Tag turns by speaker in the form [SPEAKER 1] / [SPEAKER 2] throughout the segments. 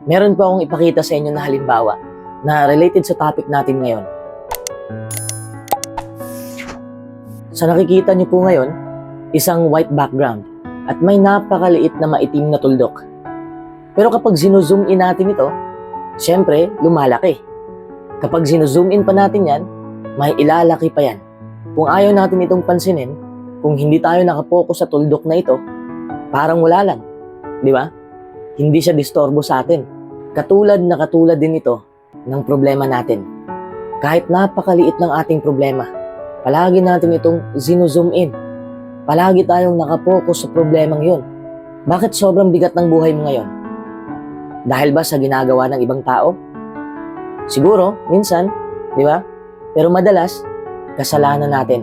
[SPEAKER 1] Meron po akong ipakita sa inyo na halimbawa na related sa topic natin ngayon. Sa nakikita niyo po ngayon, isang white background at may napakaliit na maitim na tuldok. Pero kapag zoom in natin ito, syempre lumalaki. Kapag zoom in pa natin yan, may ilalaki pa yan. Kung ayaw natin itong pansinin, kung hindi tayo nakapokus sa tuldok na ito, parang wala lang. Di ba? Hindi siya disturbo sa atin. Katulad din ito ng problema natin. Kahit napakaliit ng ating problema, palagi natin itong zoom in. Palagi tayong nakapokus sa problemang yun. Bakit sobrang bigat ng buhay mo ngayon? Dahil ba sa ginagawa ng ibang tao? Siguro, minsan, di ba? Pero madalas, kasalanan natin.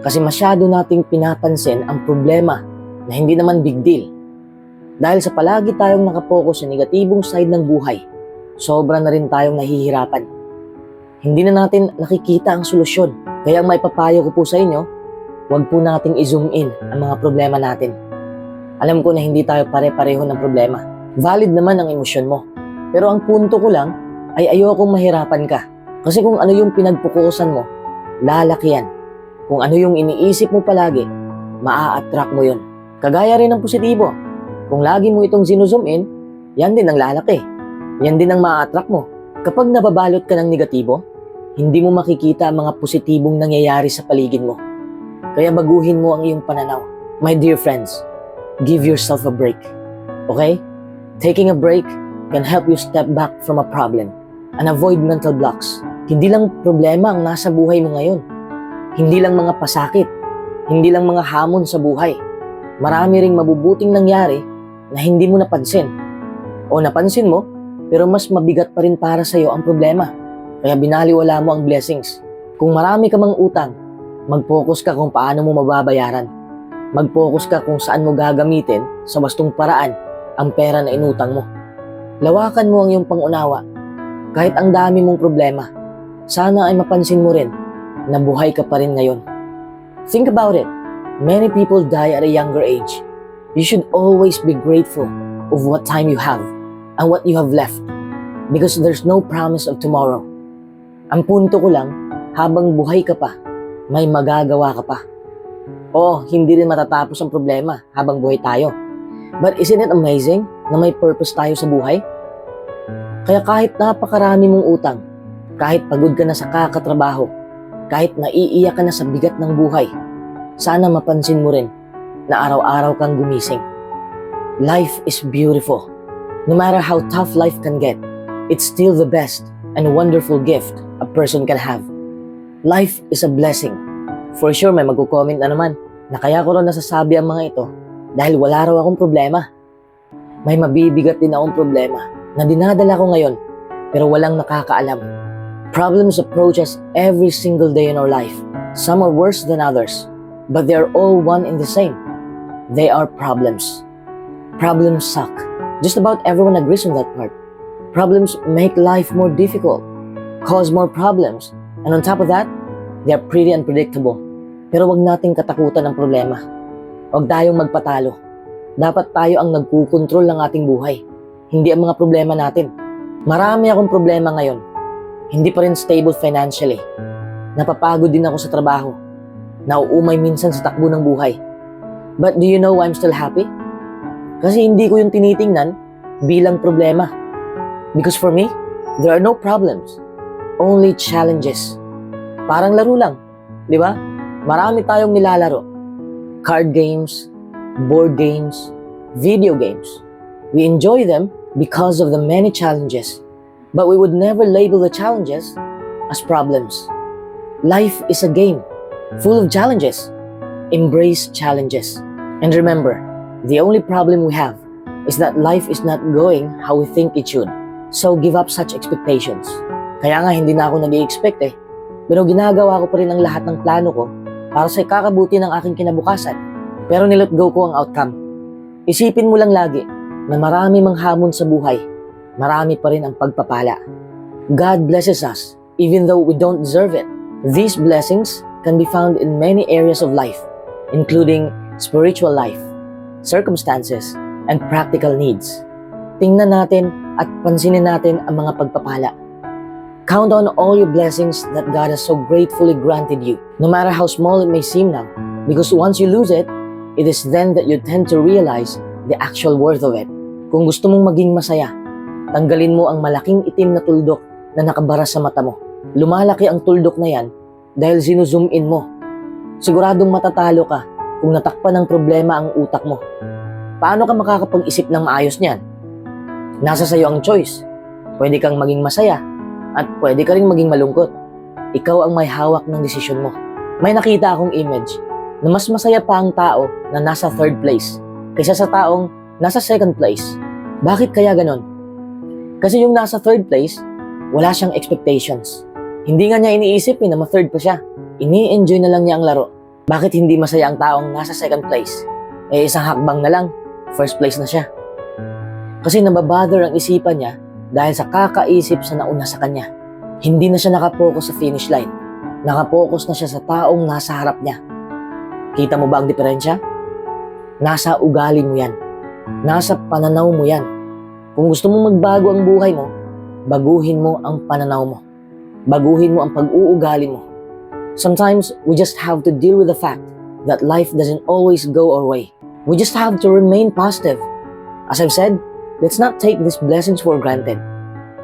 [SPEAKER 1] Kasi masyado nating pinapansin ang problema na hindi naman big deal. Dahil sa palagi tayong nakapokus sa negatibong side ng buhay, sobra na rin tayong nahihirapan. Hindi na natin nakikita ang solusyon. Kaya ang maipapayo ko po sa inyo, huwag po nating i-zoom in ang mga problema natin. Alam ko na hindi tayo pare-pareho ng problema. Valid naman ang emosyon mo. Pero ang punto ko lang ay ayokong mahirapan ka. Kasi kung ano yung pinagpukusan mo, lalaki yan. Kung ano yung iniisip mo palagi, maa-attract mo yun. Kagaya rin ng positibo. Kung lagi mo itong zoom in, yan din ang lalaki. Yan din ang maa-attract mo. Kapag nababalot ka ng negatibo, hindi mo makikita ang mga positibong nangyayari sa paligid mo. Kaya baguhin mo ang iyong pananaw. My dear friends, give yourself a break. Okay? Taking a break can help you step back from a problem and avoid mental blocks. Hindi lang problema ang nasa buhay mo ngayon. Hindi lang mga pasakit. Hindi lang mga hamon sa buhay. Marami ring mabubuting nangyari na hindi mo napansin. O napansin mo, pero mas mabigat pa rin para sa'yo ang problema. Kaya binaliwala mo ang blessings. Kung marami ka mang utang, mag-focus ka kung paano mo mababayaran. Mag-focus ka kung saan mo gagamitin sa wastong paraan ang pera na inutang mo. Lawakan mo ang iyong pangunawa. Kahit ang dami mong problema, sana ay mapansin mo rin na buhay ka pa rin ngayon. Think about it. Many people die at a younger age. You should always be grateful of what time you have and what you have left because there's no promise of tomorrow. Ang punto ko lang, habang buhay ka pa, may magagawa ka pa. Oo, hindi rin matatapos ang problema habang buhay tayo. But isn't it amazing na may purpose tayo sa buhay? Kaya kahit napakarami mong utang, kahit pagod ka na sa kakatrabaho, kahit naiiyak ka na sa bigat ng buhay, sana mapansin mo rin na araw-araw kang gumising. Life is beautiful. No matter how tough life can get, it's still the best and wonderful gift a person can have. Life is a blessing. For sure, may magko-comment na naman na kaya ko rin nasasabi ang mga ito dahil wala raw akong problema. May mabibigat din akong problema na dinadala ko ngayon pero walang nakakaalam. Problems approach us every single day in our life. Some are worse than others, but they are all one and the same. They are problems. Problems suck. Just about everyone agrees on that part. Problems make life more difficult, cause more problems, and on top of that, they are pretty unpredictable. Pero wag nating katakutan ng problema. Wag tayong magpatalo. Dapat tayo ang nagkukontrol ng ating buhay, hindi ang mga problema natin. Marami akong problema ngayon. Hindi pa rin stable financially. Napapagod din ako sa trabaho. Nauumay minsan sa takbo ng buhay. But do you know why I'm still happy? Kasi hindi ko yung tinitingnan bilang problema. Because for me, there are no problems. Only challenges. Parang laro lang. Di ba? Marami tayong nilalaro. Card games, board games, video games. We enjoy them because of the many challenges. But we would never label the challenges as problems. Life is a game full of challenges. Embrace challenges. And remember, the only problem we have is that life is not going how we think it should. So give up such expectations. Kaya nga hindi na ako nag-i-expect eh. Pero ginagawa ko pa rin ang lahat ng plano ko para sa ikakabuti ng aking kinabukasan. Pero nilet go ko ang outcome. Isipin mo lang lagi na marami mang hamon sa buhay, marami pa rin ang pagpapala. God blesses us even though we don't deserve it. These blessings can be found in many areas of life, including spiritual life, circumstances, and practical needs. tingnan natin at pansinin natin ang mga pagpapala. Count on all your blessings that God has so gratefully granted you, no matter how small it may seem now. Because once you lose it, it is then that you tend to realize the actual worth of it. Kung gusto mong maging masaya, tanggalin mo ang malaking itim na tuldok na nakabara sa mata mo. Lumalaki ang tuldok na yan dahil sinuzoom in mo. Siguradong matatalo ka kung natakpan ng problema ang utak mo. Paano ka makakapag-isip ng maayos niyan? Nasa sayo ang choice. Pwede kang maging masaya at pwede ka rin maging malungkot. Ikaw ang may hawak ng desisyon mo. May nakita akong image na mas masaya pa ang tao na nasa third place kaysa sa taong nasa second place. Bakit kaya ganon? Kasi yung nasa third place, wala siyang expectations. Hindi nga niya iniisip na ma-third pa siya. Ini-enjoy na lang niya ang laro. Bakit hindi masaya ang taong nasa second place? Isang hakbang na lang, first place na siya. Kasi nababother ang isipan niya dahil sa kakaisip sa nauna sa kanya. Hindi na siya nakapokus sa finish line. Nakapokus na siya sa taong nasa harap niya. Kita mo ba ang diferensya? Nasa ugali mo yan. Nasa pananaw mo yan. Kung gusto mong magbago ang buhay mo, baguhin mo ang pananaw mo. Baguhin mo ang pag-uugali mo. Sometimes, we just have to deal with the fact that life doesn't always go our way. We just have to remain positive. As I've said, let's not take these blessings for granted.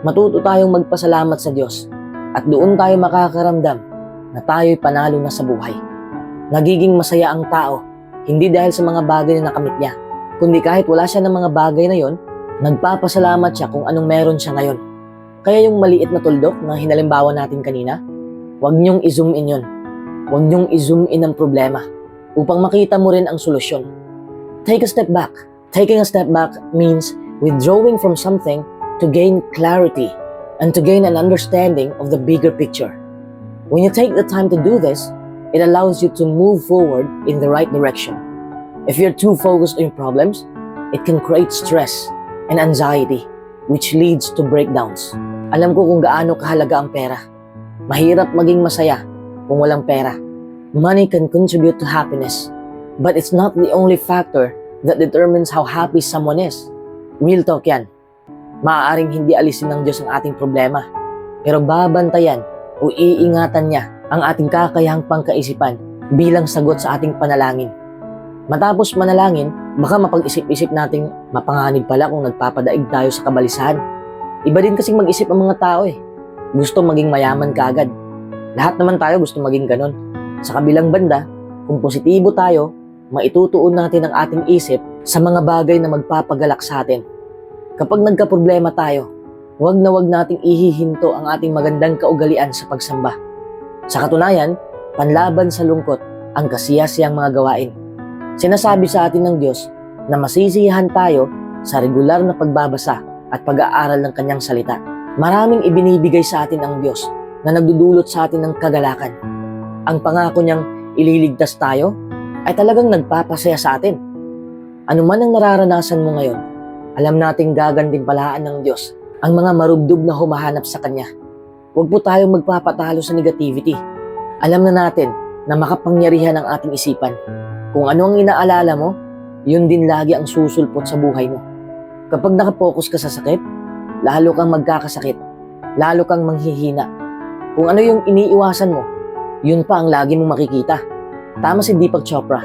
[SPEAKER 1] Matuto tayong magpasalamat sa Diyos at doon tayo makakaramdam na tayo'y panalo na sa buhay. Nagiging masaya ang tao, hindi dahil sa mga bagay na nakamit niya, kundi kahit wala siya ng mga bagay na yon, nagpapasalamat siya kung anong meron siya ngayon. Kaya yung maliit na tuldok na hinalimbawa natin kanina, huwag niyong i-zoom in yun. Huwag niyong i-zoom in ang problema upang makita mo rin ang solusyon. Take a step back. Taking a step back means withdrawing from something to gain clarity and to gain an understanding of the bigger picture. When you take the time to do this, it allows you to move forward in the right direction. If you're too focused on your problems, it can create stress and anxiety, which leads to breakdowns. Alam ko kung gaano kahalaga ang pera. Mahirap maging masaya kung walang pera. Money can contribute to happiness, but it's not the only factor that determines how happy someone is. Real talk yan. Maaaring hindi alisin ng Diyos ang ating problema, pero babantayan o iingatan niya ang ating kakayahang pangkaisipan bilang sagot sa ating panalangin. Matapos manalangin, baka mapag-isip-isip nating mapanganib pala kung nagpapadaig tayo sa kabalisahan. Iba din kasing mag-isip ang mga tao Gusto maging mayaman kaagad. Lahat naman tayo gusto maging ganon. Sa kabilang banda, kung positibo tayo, maitutuon natin ang ating isip sa mga bagay na magpapagalak sa atin. Kapag nagkaproblema tayo, huwag na huwag nating ihihinto ang ating magandang kaugalian sa pagsamba. Sa katunayan, panlaban sa lungkot ang kasiyasiyang mga gawain. Sinasabi sa atin ng Diyos na masisiyahan tayo sa regular na pagbabasa at pag-aaral ng kanyang salita. Maraming ibinibigay sa atin ang Diyos na nagdudulot sa atin ng kagalakan. Ang pangako niyang ililigtas tayo ay talagang nagpapasaya sa atin. Ano man ang nararanasan mo ngayon, alam nating gagantimpalaan ng Diyos ang mga marubdob na humahanap sa Kanya. Huwag po tayong magpapatalo sa negativity. Alam na natin na makapangyarihan ang ating isipan. Kung ano ang inaalala mo, yun din lagi ang susulpot sa buhay mo. Kapag nakapokus ka sa sakit, lalo kang magkakasakit, lalo kang manghihina. Kung ano yung iniiwasan mo, yun pa ang lagi mong makikita. Tama si Deepak Chopra.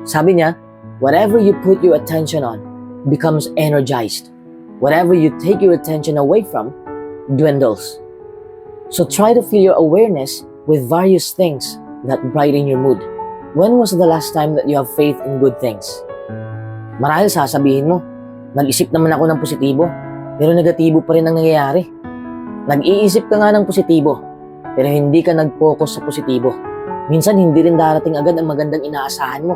[SPEAKER 1] Sabi niya, whatever you put your attention on becomes energized. Whatever you take your attention away from dwindles. So try to fill your awareness with various things that brighten your mood. When was the last time that you have faith in good things? Marahil sasabihin mo, nag-isip naman ako ng positibo, pero negatibo pa rin ang nangyayari. Nag-iisip ka nga ng positibo, pero hindi ka nag-focus sa positibo. Minsan hindi rin darating agad ang magandang inaasahan mo.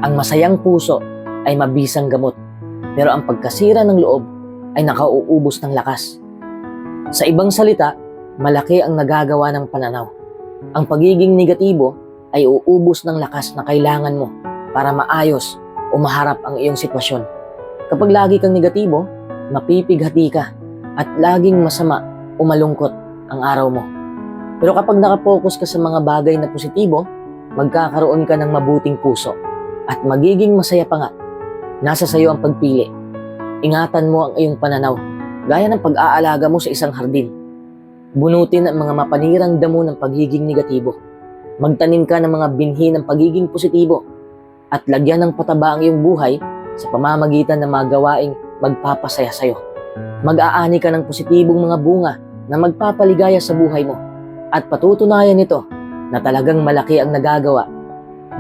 [SPEAKER 1] Ang masayang puso ay mabisang gamot, pero ang pagkasira ng loob ay nakauubos ng lakas. Sa ibang salita, malaki ang nagagawa ng pananaw. Ang pagiging negatibo ay uubos ng lakas na kailangan mo para maayos o maharap ang iyong sitwasyon. Kapag lagi kang negatibo, mapipighati ka at laging masama o malungkot ang araw mo. Pero kapag nakapokus ka sa mga bagay na positibo, magkakaroon ka ng mabuting puso at magiging masaya pa nga. Nasa sayo ang pagpili. Ingatan mo ang iyong pananaw, gaya ng pag-aalaga mo sa isang hardin. Bunutin ang mga mapanirang damo ng pagiging negatibo. Magtanim ka ng mga binhi ng pagiging positibo at lagyan ng pataba ang iyong buhay sa pamamagitan ng mga gawaing magpapasaya sa'yo. Mag-aani ka ng positibong mga bunga na magpapaligaya sa buhay mo at patutunayan nito na talagang malaki ang nagagawa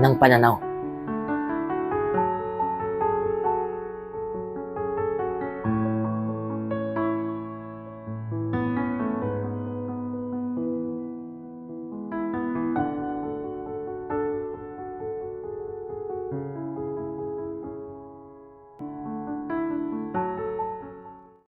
[SPEAKER 1] ng pananaw.